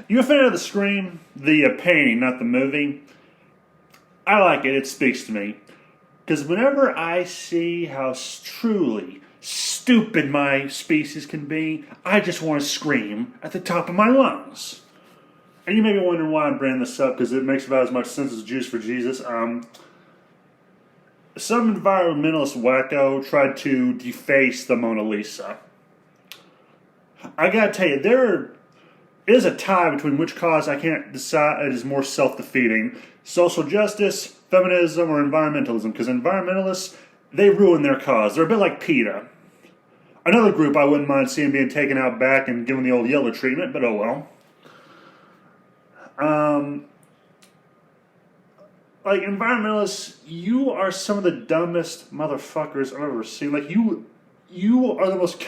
You a fan of the Scream? The painting, not the movie? I like it. It speaks to me. Because whenever I see how truly stupid my species can be, I just want to scream at the top of my lungs. And you may be wondering why I'm bringing this up, because it makes about as much sense as Juice for Jesus. Some environmentalist wacko tried to deface the Mona Lisa. I gotta tell you, there is a tie between which cause I can't decide is more self-defeating: social justice, feminism, or environmentalism. Because environmentalists, they ruin their cause. They're a bit like PETA. Another group I wouldn't mind seeing being taken out back and given the old yellow treatment, but oh well. Like, environmentalists, you are some of the dumbest motherfuckers I've ever seen. Like, you are the most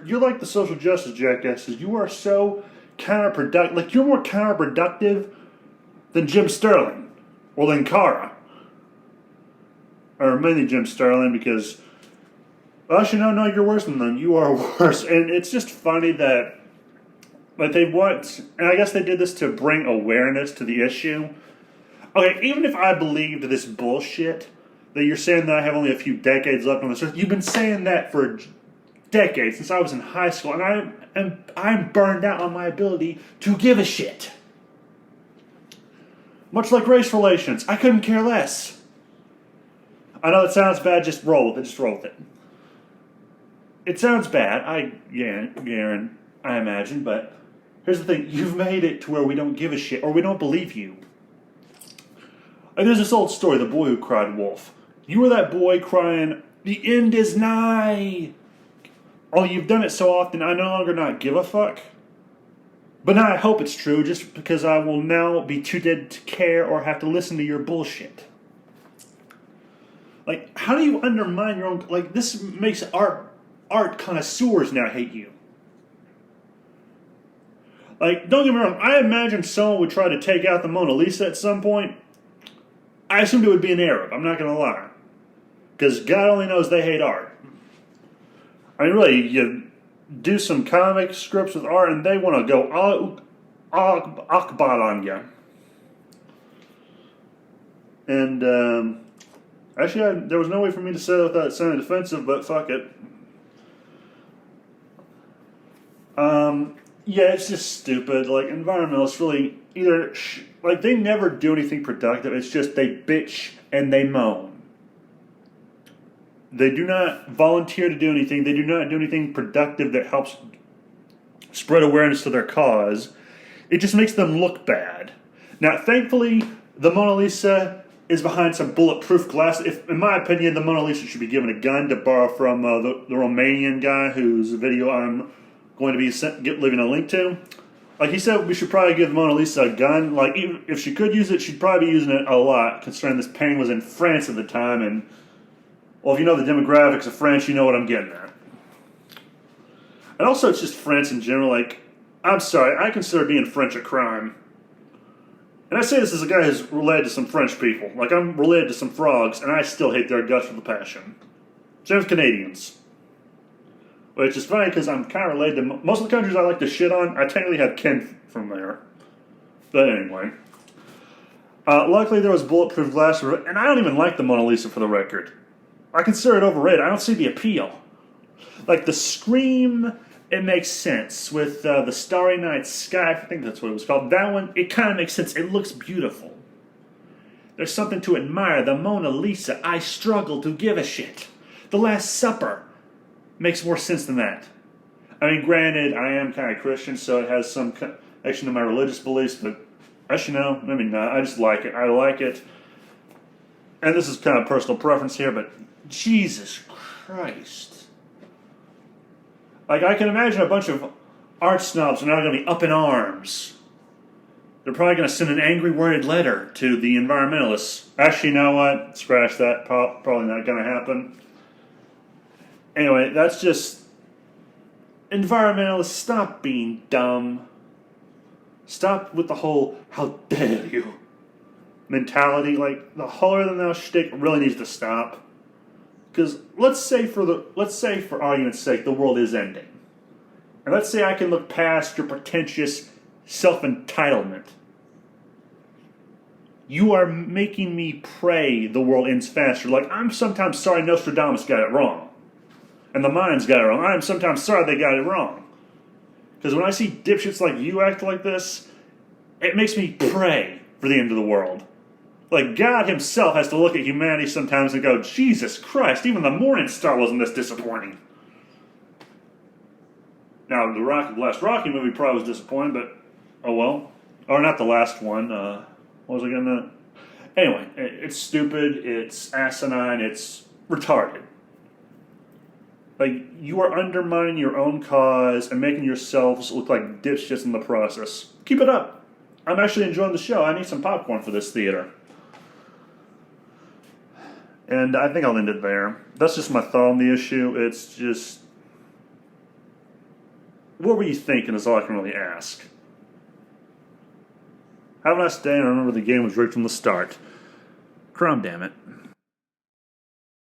you're like the social justice jackasses. You are so counterproductive. Like, you're more counterproductive than Jim Sterling or than Kara. Or mainly Jim Sterling, because, well, actually, no, you're worse than them. You are worse. And it's just funny that, like, they want, and I guess they did this to bring awareness to the issue. Okay, even if I believed this bullshit, that you're saying that I have only a few decades left on this earth, you've been saying that for decades, since I was in high school, and I'm burned out on my ability to give a shit. Much like race relations, I couldn't care less. I know it sounds bad, just roll with it, It sounds bad, Garen, I imagine, but here's the thing, you've made it to where we don't give a shit, or we don't believe you. And there's this old story, the boy who cried wolf. You were that boy crying, the end is nigh. Oh, you've done it so often, I no longer not give a fuck. But now I hope it's true, just because I will now be too dead to care or have to listen to your bullshit. Like, how do you undermine your own... Like, this makes art connoisseurs now hate you. Like, don't get me wrong, I imagine someone would try to take out the Mona Lisa at some point. I assumed it would be an Arab, I'm not going to lie. Because God only knows they hate art. I mean, really, you do some comic scripts with art and they want to go Akbar on you. And, actually, there was no way for me to say that without sounding defensive, but fuck it. Yeah, it's just stupid. Like, environmentalists really either... Like, they never do anything productive. It's just they bitch and they moan. They do not volunteer to do anything. They do not do anything productive that helps spread awareness to their cause. It just makes them look bad. Now, thankfully, the Mona Lisa is behind some bulletproof glass. In my opinion, the Mona Lisa should be given a gun, to borrow from the Romanian guy whose video I'm going to be leaving a link to. Like he said, we should probably give Mona Lisa a gun. Like, even if she could use it, she'd probably be using it a lot, considering this painting was in France at the time. And, well, if you know the demographics of France, you know what I'm getting at. And also, it's just France in general. Like, I'm sorry, I consider being French a crime. And I say this as a guy who's related to some French people. Like, I'm related to some frogs, and I still hate their guts with a passion. Same with Canadians. Which is funny because I'm kind of related to most of the countries I like to shit on. I technically have kin from there. But anyway. Luckily there was bulletproof glass, and I don't even like the Mona Lisa for the record. I consider it overrated. I don't see the appeal. Like the Scream, it makes sense. With the Starry Night Sky, I think that's what it was called. That one, it kind of makes sense. It looks beautiful. There's something to admire. The Mona Lisa, I struggle to give a shit. The Last Supper makes more sense than that. I mean, granted, I am kind of Christian, so it has some connection to my religious beliefs, but actually, no, maybe not. I just like it. I like it. And this is kind of personal preference here, but Jesus Christ. Like, I can imagine a bunch of art snobs are now going to be up in arms. They're probably going to send an angry, worded letter to the environmentalists. Actually, you know what? Scratch that. Probably not going to happen. Anyway, that's just... Environmentalists, stop being dumb. Stop with the whole, how dare you mentality. Like, the holier-than-thou shtick really needs to stop. Because let's say for argument's sake, the world is ending. And let's say I can look past your pretentious self-entitlement. You are making me pray the world ends faster. Like, I'm sometimes sorry Nostradamus got it wrong. And the Mayans got it wrong. I'm sometimes sorry they got it wrong. Because when I see dipshits like you act like this, it makes me pray for the end of the world. Like, God himself has to look at humanity sometimes and go, Jesus Christ, even the morning star wasn't this disappointing. Now, the last Rocky movie probably was disappointing, but oh well. Or not the last one. What was I getting at? Anyway, it's stupid, it's asinine, it's retarded. Like, you are undermining your own cause and making yourselves look like dipshits in the process. Keep it up. I'm actually enjoying the show. I need some popcorn for this theater. And I think I'll end it there. That's just my thought on the issue. It's just, what were you thinking is all I can really ask. Have a nice day, and remember the game was rigged from the start. Crom, damn it.